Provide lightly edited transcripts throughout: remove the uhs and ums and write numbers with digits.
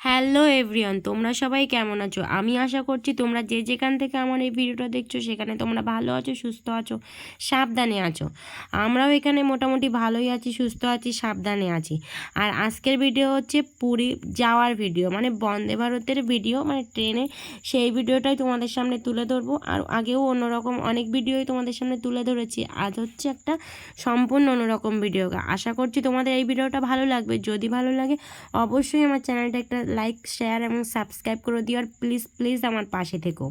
Hello everyone, তোমরা সবাই কেমন আছো? আমি আশা করছি তোমরা যে যেখান থেকে আমার এই ভিডিওটা দেখছো সেখানে তোমরা ভালো আছো, সুস্থ আছো, সাবধানে আছো। আমরাও এখানে মোটামুটি ভালোই আছি, সুস্থ আছি, সাবধানে আছি। আর আজকের ভিডিও হচ্ছে পুরী যাওয়ার ভিডিও, মানে বন্দে ভারতের ভিডিও, মানে ট্রেনে সেই ভিডিওটাই তোমাদের সামনে তুলে ধরবো। আর আগেও অন্যরকম অনেক ভিডিওই তোমাদের সামনে তুলে ধরেছি, আজ হচ্ছে একটা সম্পূর্ণ অন্যরকম ভিডিও। আশা করছি তোমাদের এই ভিডিওটা ভালো লাগবে। যদি ভালো লাগে অবশ্যই আমার চ্যানেলটা একটা লাইক, শেয়ার এবং সাবস্ক্রাইব করে দিও। আর প্লিজ প্লিজ আমার পাশে থেকো।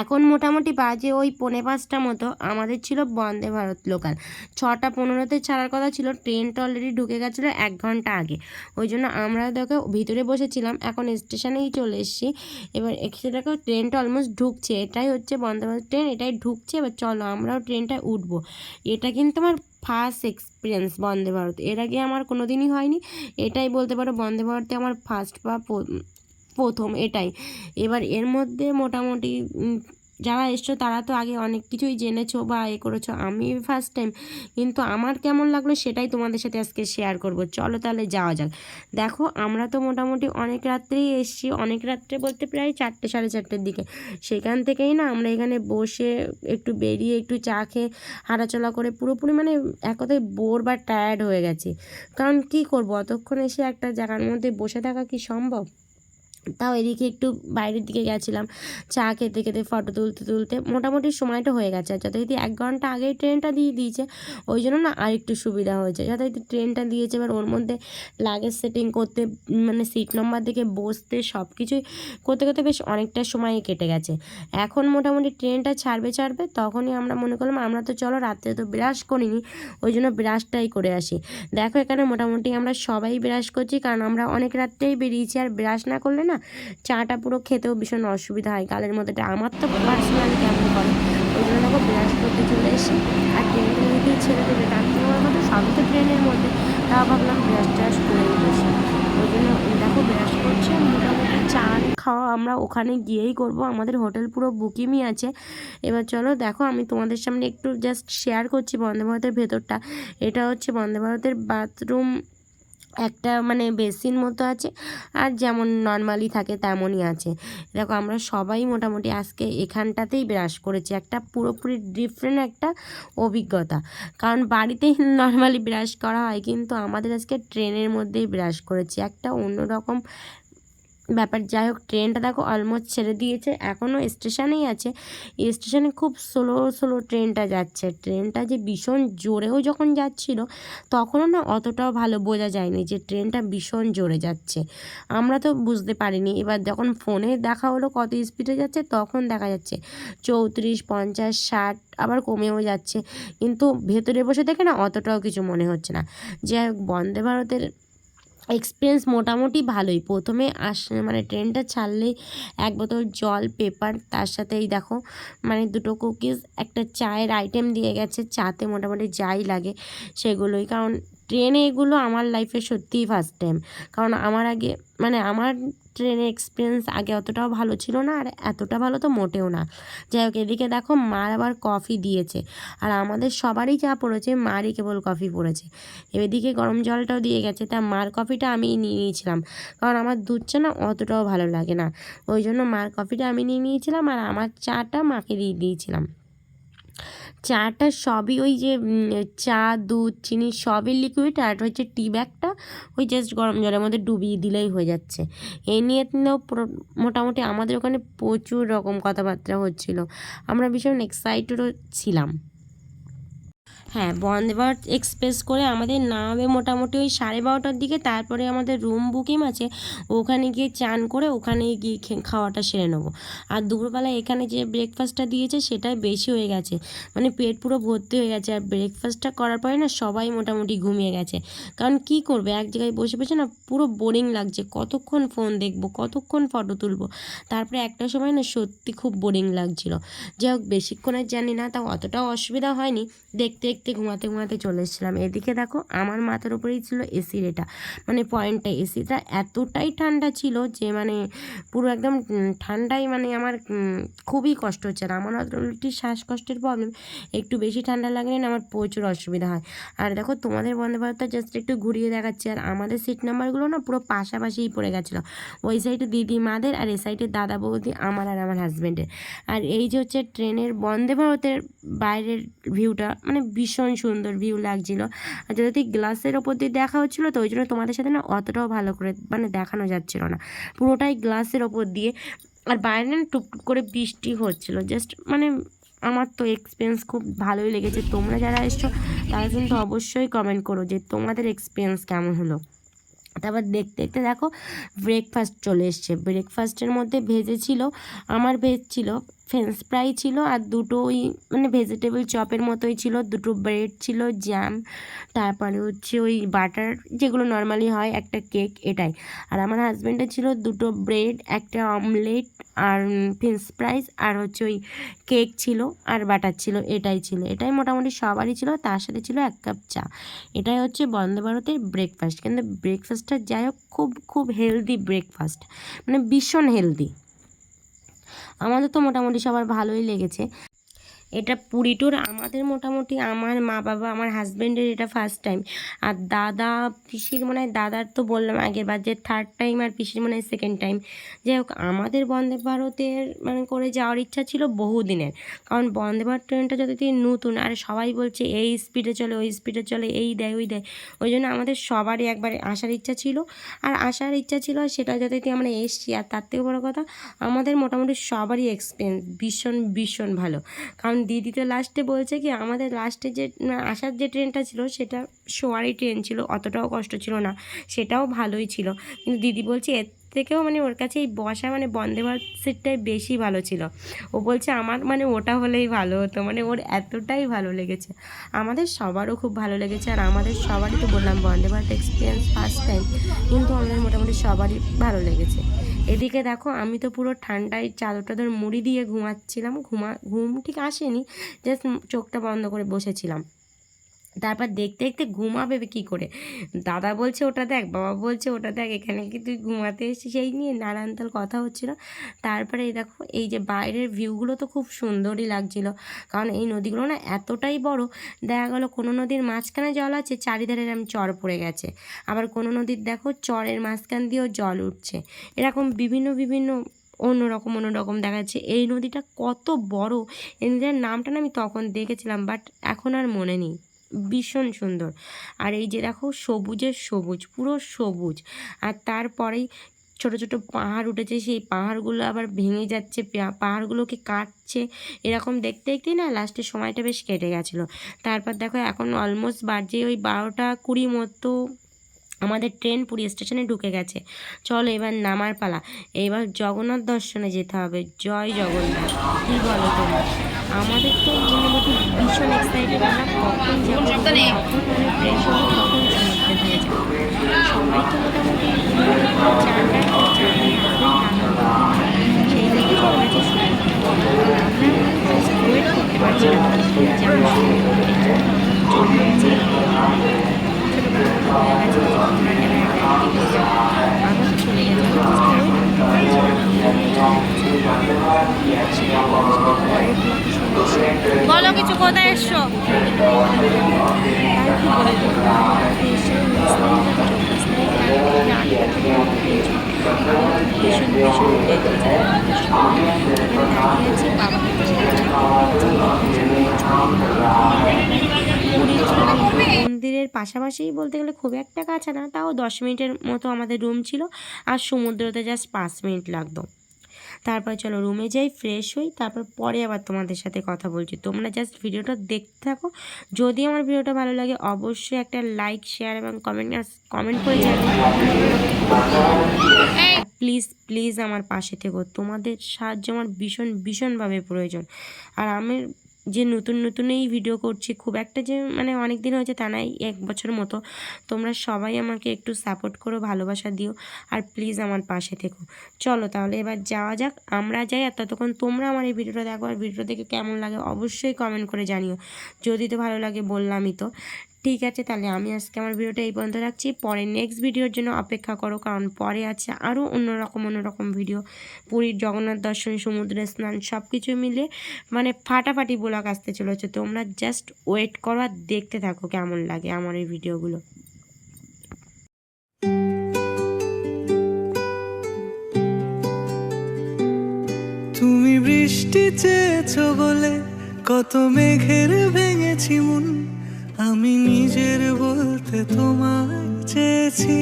এখন মোটামুটি বাজে ওই 4:45 মতো। আমাদের ছিল বন্দে ভারত লোকাল, 6:15-তে ছাড়ার কথা ছিল। ট্রেনটা অলরেডি ঢুকে গেছিলো 1 ঘন্টা আগে। ওই জন্য আমরা দেখো ভিতরে বসেছিলাম, এখন স্টেশনেই চলে এসেছি। এবার এসে দেখো ট্রেনটা অলমোস্ট ঢুকছে। এটাই হচ্ছে বন্দে ভারত ট্রেন, এটাই ঢুকছে। এবার চলো আমরাও ট্রেনটায় উঠবো। এটা কিন্তু আমার ফার্স্ট এক্সপিরিয়েন্স বন্দে ভারত, এর আগে আমার কোনো দিনই হয়নি। এটাই বলতে পারো বন্দে ভারতে আমার ফার্স্ট বা প্রথম এটাই। এবার এর মধ্যে মোটামুটি যারা এসছো তারা তো আগে অনেক কিছুই জেনেছো বা করেছো, আমি ফার্স্ট টাইম। কিন্তু আমার কেমন লাগলো সেটাই তোমাদের সাথে আজকে শেয়ার করব। চলো তাহলে যাওয়া যাক। দেখো আমরা তো মোটামুটি অনেক রাত্রেই এসেছি, অনেক রাত্রে বলতে প্রায় 4টে, 4:30-র দিকে। সেখান থেকেই না আমরা এখানে বসে একটু বেরিয়ে একটু চা খেয়ে হাঁটাচলা করে পুরোপুরি মানে এক কথায় বোর বা টায়ার্ড হয়ে গেছি। কারণ কি করব, অতক্ষণ এসে একটা জায়গার মধ্যে বসে থাকা কি সম্ভব? তাও এদিকে একটু বাইরের দিকে গেছিলাম, চা খেতে খেতে ফটো তুলতে তুলতে মোটামুটি সময়টা হয়ে গেছে। আর যথারীতি 1 ঘন্টা আগেই ট্রেনটা দিয়ে দিয়েছে, ওই জন্য না আর একটু সুবিধা হয়েছে। যথারীতি ট্রেনটা দিয়েছে, এবার ওর মধ্যে লাগেজ সেটিং করতে, মানে সিট নম্বর দেখে বসতে, সব কিছুই করতে করতে বেশ অনেকটা সময় কেটে গেছে। এখন মোটামুটি ট্রেনটা ছাড়বে তখনই আমরা মনে করলাম আমরা তো চলো রাত্রে তো ব্রাশ করিনি, ওই জন্য ব্রাশটাই করে আসি। দেখো এখানে মোটামুটি আমরা সবাই ব্রাশ করছি, কারণ আমরা অনেক রাত্রেই বেরিয়েছি। আর ব্রাশ না করলে না চাটা পুরো খেতেও ভীষণ অসুবিধা হয় গালের মধ্যে। আমার তো পার্সোনালি কেমন করে, ওই জন্য দেখো ব্রাশ করতে চলে এসে আর ট্রেনটা যদি ছেড়ে দেবে তার নেওয়ার মতো সবই তো ট্রেনের মধ্যে, তা ভাবলাম ব্রাশ ট্রাশ করেই বসি। ওই জন্য দেখো ব্রাশ করছে। মোটামুটি চা খাওয়া আমরা ওখানে গিয়েই করব, আমাদের হোটেল পুরো বুকিংই আছে। এবার চলো দেখো আমি তোমাদের সামনে একটু জাস্ট শেয়ার করছি বন্দে ভারতের ভেতরটা। এটা হচ্ছে বন্দে ভারতের বাথরুম, একটা মানে বেসিন মতো আছে, আর যেমন নর্মালি থাকে তেমনই আছে। দেখো আমরা সবাই মোটামুটি আজকে এখানটাতেই ব্রাশ করেছি, একটা পুরোপুরি ডিফারেন্ট একটা অভিজ্ঞতা। কারণ বাড়িতেই নর্মালি ব্রাশ করা হয়, কিন্তু আমাদের আজকে ট্রেনের মধ্যেই ব্রাশ করেছি, একটা অন্যরকম ব্যাপার। যাই হোক ট্রেনটা দেখো অলমোস্ট ছেড়ে দিয়েছে, এখনও স্টেশনেই আছে। স্টেশনে খুব স্লো স্লো ট্রেনটা যাচ্ছে। ট্রেনটা যে ভীষণ জোরেও যখন যাচ্ছিল তখনও না অতটাও ভালো বোঝা যায়নি যে ট্রেনটা ভীষণ জোরে যাচ্ছে, আমরা তো বুঝতে পারিনি। এবার যখন ফোনে দেখা হলো কত স্পিডে যাচ্ছে তখন দেখা যাচ্ছে 34, 50, 60, আবার কমেও যাচ্ছে। কিন্তু ভেতরে বসে দেখে না অতটাও কিছু মনে হচ্ছে না। যাই হোক বন্দে ভারতের এক্সপিরিয়েন্স মোটামুটি ভালোই। প্রথমে মানে ট্রেনটা ছাড়লেই 1 বোতল জল, পেপার, তার সাথেই দেখো মানে 2টো কুকিজ, একটা চায়ের আইটেম দিয়ে গেছে। চাতে মোটামুটি যাই লাগে সেগুলোই, কারণ ট্রেনে এগুলো আমার লাইফে সত্যিই ফার্স্ট টাইম। কারণ আমার আগে মানে আমার ট্রেনের এক্সপিরিয়েন্স আগে অতটাও ভালো ছিল না, আর এতটা ভালো তো মোটেও না। যাই হোক এদিকে দেখো মার আবার কফি দিয়েছে, আর আমাদের সবারই চা পড়েছে, মারই কেবল কফি পড়েছে। এদিকে গরম জলটাও দিয়ে গেছে, তা মার কফিটা আমি নিয়ে নিয়েছিলাম, কারণ আমার দুধ চা না অতটাও ভালো লাগে না। ওই জন্য মার কফিটা আমি নিয়ে নিয়েছিলাম, আর আমার চাটা মাকে দিয়ে দিয়েছিলাম। চাটা সবই ওই যে চা, দুধ, চিনি সবই লিকুইড, আর হচ্ছে টি ব্যাগটা ওই জাস্ট গরম জলের মধ্যে ডুবিয়ে দিলেই হয়ে যাচ্ছে। এই নিয়ে মোটামুটি আমাদের ওখানে প্রচুর রকম কথাবার্তা হচ্ছিল, আমরা ভীষণ এক্সাইটেডও ছিলাম। হ্যাঁ বন্দে ভারত এক্সপ্রেস করে আমাদের নামবে মোটামুটি ওই 12:30-টার দিকে। তারপরে আমাদের রুম বুকিং আছে, ওখানে গিয়ে চান করে ওখানে গিয়ে খাওয়াটা সেরে নেবো। আর দুপুরবেলা এখানে যে ব্রেকফাস্টটা দিয়েছে সেটাই বেশি হয়ে গেছে, মানে পেট পুরো ভর্তি হয়ে গেছে। আর ব্রেকফাস্টটা করার পরে না সবাই মোটামুটি ঘুমিয়ে গেছে। কারণ কি করবে, এক জায়গায় বসে বসে না পুরো বোরিং লাগছে, কতক্ষণ ফোন দেখবো, কতক্ষণ ফটো তুলবো। তারপরে একটা সময় না সত্যি খুব বোরিং লাগছিল। যাই হোক বেশিক্ষণের জানি না, তাও অতটাও অসুবিধা হয়নি, দেখতে দেখতে দেখতে ঘুমাতে ঘুমাতে চলে এসেছিলাম। এদিকে দেখো আমার মাথার উপরেই ছিল এসির এটা মানে পয়েন্টটা, এসিটা এতটাই ঠান্ডা ছিল যে মানে পুরো একদম ঠান্ডায় মানে আমার খুবই কষ্ট হচ্ছে। আর আমার অলরেডি শ্বাসকষ্টের প্রবলেম, একটু বেশি ঠান্ডা লাগলে না আমার প্রচুর অসুবিধা হয়। আর দেখো তোমাদের বন্দে ভারতটা জাস্ট একটু ঘুরিয়ে দেখাচ্ছি। আর আমাদের সিট নাম্বারগুলো না পুরো পাশাপাশিই পড়ে গেছিলো, ওই সাইডে দিদি মাদের আর এই সাইডে দাদা বৌদি আমার আর আমার হাজব্যান্ডের। আর এই যে হচ্ছে ট্রেনের বন্দে ভারতের বাইরের ভিউটা মানে ভীষণ সুন্দর ভিউ লাগছিলো। আর যদি গ্লাসের ওপর দিয়ে দেখা হচ্ছিলো তো ওই জন্য তোমাদের সাথে না অতটাও ভালো করে মানে দেখানো যাচ্ছিলো না, পুরোটাই গ্লাসের ওপর দিয়ে। আর বাইরে না টুকটুক করে বৃষ্টি হচ্ছিলো। জাস্ট মানে আমার তো এক্সপিরিয়েন্স খুব ভালোই লেগেছে। তোমরা যারা এসছো তারা কিন্তু অবশ্যই কমেন্ট করো যে তোমাদের এক্সপিরিয়েন্স কেমন হলো। তারপর দেখতে দেখতে দেখো ব্রেকফাস্ট চলে এসছে। ব্রেকফাস্টের মধ্যে ভেজে ছিল, আমার ভেজ ছিল, ফ্রেঞ্চ ফ্রাই ছিল আর দুটো ওই মানে ভেজিটেবল চপের মতোই ছিল, দুটো ব্রেড ছিল, জ্যাম, তারপরে হচ্ছে ওই বাটার যেগুলো নর্মালি হয়, একটা কেক, এটাই। আর আমার হাজব্যান্ডের ছিল দুটো ব্রেড, একটা অমলেট আর ফ্রেঞ্চ ফ্রাইস আর হচ্ছে ওই কেক ছিল আর বাটার ছিল, এটাই ছিল। এটাই মোটামুটি সবারই ছিল, তার সাথে ছিল 1 কাপ চা। এটাই হচ্ছে বন্দে ভারতের ব্রেকফাস্ট। কিন্তু ব্রেকফাস্টটা যাই হোক খুব খুব হেলদি ব্রেকফাস্ট, মানে ভীষণ হেলদি। আমাদের তো মোটামুটি সবার ভালোই লেগেছে। এটা পুরী ট্যুর আমাদের মোটামুটি আমার মা বাবা আমার হাজব্যান্ডের এটা ফার্স্ট টাইম। আর দাদা পিসির মনে হয়, দাদার তো বললাম আগের বার যে 3rd টাইম, আর পিসির মনে হয় 2nd টাইম। যাই হোক আমাদের বন্দে ভারতের মানে করে যাওয়ার ইচ্ছা ছিল বহুদিনের, কারণ বন্দে ভারত ট্রেনটা যদি নতুন আর সবাই বলছে এই স্পিডে চলে ওই স্পিডে চলে, এই দেয় ওই দেয়, ওই জন্য আমাদের সবারই একবার আসার ইচ্ছা ছিল। আর আসার ইচ্ছা ছিল সেটা যদি আমরা এসছি। আর তার থেকে বড়ো কথা আমাদের মোটামুটি সবারই এক্সপিরিয়েন্স ভীষণ ভীষণ ভালো। কারণ দিদি তো লাস্টে বলছে কি আমাদের লাস্টে যে আসার যে ট্রেনটা ছিল সেটা শোয়ারই ট্রেন ছিল, অতটাও কষ্ট ছিল না, সেটাও ভালোই ছিল। কিন্তু দিদি বলছে এর থেকেও মানে ওর কাছে এই বসা মানে বন্দে ভারত সিটটাই বেশি ভালো ছিল। ও বলছে আমার মানে ওটা হলেই ভালো হতো, মানে ওর এতটাই ভালো লেগেছে। আমাদের সবারও খুব ভালো লেগেছে। আর আমাদের সবারই তো বললাম Vande Bharat experience first time, কিন্তু আমাদের মোটামুটি সবারই ভালো লেগেছে। এদিকে দেখো আমি তো পুরো ঠান্ডায় চাদর টাদর মুড়ি দিয়ে ঘুমাচ্ছিলাম, ঘুম ঠিক আসেনি, জাস্ট চোখটা বন্ধ করে বসেছিলাম। তারপর দেখতে দেখতে ঘুমাবে কী করে, দাদা বলছে ওটা দেখ, বাবা বলছে ওটা দেখ, এখানে কি তুই ঘুমাতে এসেছিস, সেই নিয়ে নানান তাল কথা হচ্ছিল। তারপরে এই দেখো এই যে বাইরের ভিউগুলো তো খুব সুন্দরই লাগছিল, কারণ এই নদীগুলো না এতটাই বড়, দেখা গেলো কোনো নদীর মাঝখানে জল আছে, চারিধারে এরকম চর পড়ে গেছে, আবার কোনো নদীর দেখো চরের মাঝখান দিয়েও জল উঠছে, এরকম বিভিন্ন বিভিন্ন অন্যরকম দেখা যাচ্ছে। এই নদীটা কত বড়, এই নদীটার নামটা না আমি তখন দেখেছিলাম বাট এখন আর মনে নেই, ভীষণ সুন্দর। আর এই যে দেখো সবুজের সবুজ, পুরো সবুজ। আর তারপরেই ছোট ছোট পাহাড় উঠেছে, সেই পাহাড়গুলো আবার ভেঙে যাচ্ছে, পাহাড়গুলোকে কাটছে, এরকম দেখতে দেখতেই না লাস্টের সময়টা বেশ কেটে গেছিলো। তারপর দেখো এখন অলমোস্ট বাজে ওই 12টা 20 মতো, আমাদের ট্রেন পুরী স্টেশনে ঢুকে গেছে। চলো এবার নামার পালা, এবার জগন্নাথ দর্শনে যেতে হবে। জয় জগন্নাথ, কী বলো তোমরা? আমাদের তো মোটামুটি ভীষণ এক্সাইটেড, আমরা কখন যাবো, কখন মানে ফ্রেশ হবো, কখন সমুদ্রে হয়ে যাবো। সবাই তো মোটামুটি সেই থেকে চলে গেছে সমুদ্রে। আমরা ওয়েট করতে পারছি না যে আমরা সমুদ্রে বলো কিছু, কোথায় এসছো? মন্দিরের পাশাপাশি বলতে গেলে খুব একটা কাছে না, তাও 10 মিনিটের মতো আমাদের রুম ছিল, আর সমুদ্রতে জাস্ট 5 মিনিট লাগতো। তারপর চলো রুমে যাই, ফ্রেশ হই, তারপর পরে আবার তোমাদের সাথে কথা বলছি। তোমরা জাস্ট ভিডিওটা দেখতে থাকো। যদি আমার ভিডিওটা ভালো লাগে অবশ্যই একটা লাইক, শেয়ার এবং কমেন্ট করে জানাবে। প্লিজ প্লিজ আমার পাশে থেকো, তোমাদের সাহায্য আমার ভীষণভাবে প্রয়োজন। আর আমি যে নতুন নতুনই ভিডিও করছি, খুব একটা যে মানে অনেক দিন হয়েছে তা নাই, 1 বছর মতো। তোমরা সবাই আমাকে একটু সাপোর্ট করো, ভালোবাসা দিও, আর প্লিজ আমার পাশে থেকো। চলো তাহলে এবার যাওয়া যাক, আমরা যাই। আর ততক্ষণ তোমরা আমার এই ভিডিওটা দেখো, আর ভিডিওটা দেখে কেমন লাগে অবশ্যই কমেন্ট করে জানিও। যদি তো ভালো লাগে বললামই তো। ঠিক আছে, তাহলে আমি আজকে আমার ভিডিওটা এই পর্যন্ত রাখছি। পরে নেক্সট ভিডিওর জন্য অপেক্ষা করো, কারণ পরে আছে আরও অন্যরকম ভিডিও। পুরীর জগন্নাথ দর্শন, সমুদ্রে স্নান সব কিছু মিলে মানে ফাটাফাটি ব্লগ আসতে চলেছে। তোমরা জাস্ট ওয়েট করো আর দেখতে থাকো কেমন লাগে আমার এই ভিডিওগুলো। তুমি বৃষ্টি চেয়েছো বলে কত মেঘের ভেঙেছি মন, আমি নিজের বলতে তোমায় চেয়েছি।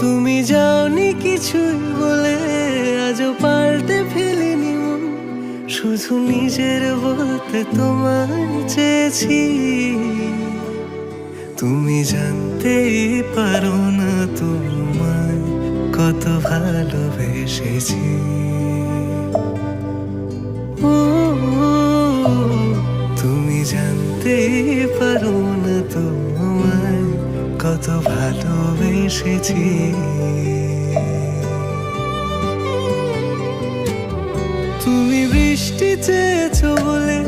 তুমি যাওনি কিছুই বলে আজও পাল্টে ফেলিনি মন, শুধু নিজের বলতে তোমায় চেয়েছি। তুমি জানতেই পারো না তোমায় কত ভালোবেসেছি। ও তুমি জানতেই পারো না তোমায় কত ভালোবেসেছি। তুমি বৃষ্টি চেয়েছো বলে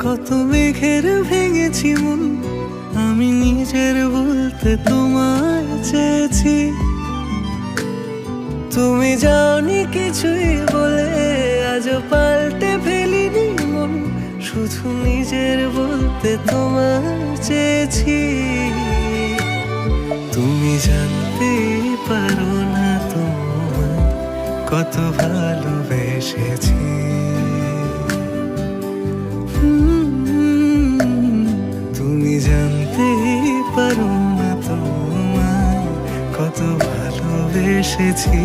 কত মেঘের ভেঙেছি মন, আমি নিজের বলতে তোমায় চেয়েছি। তুমি যাওনি কিছুই বলে আজও পাল্টে ফেলিনি মন, শুধু নিজের বলতে তোমায় চেয়েছি। তুমি জানতে পারো না তোমায় কত ভালোবেসেছি। তুমি জানতে পারো না তোমায় কত ভালোবেসেছি।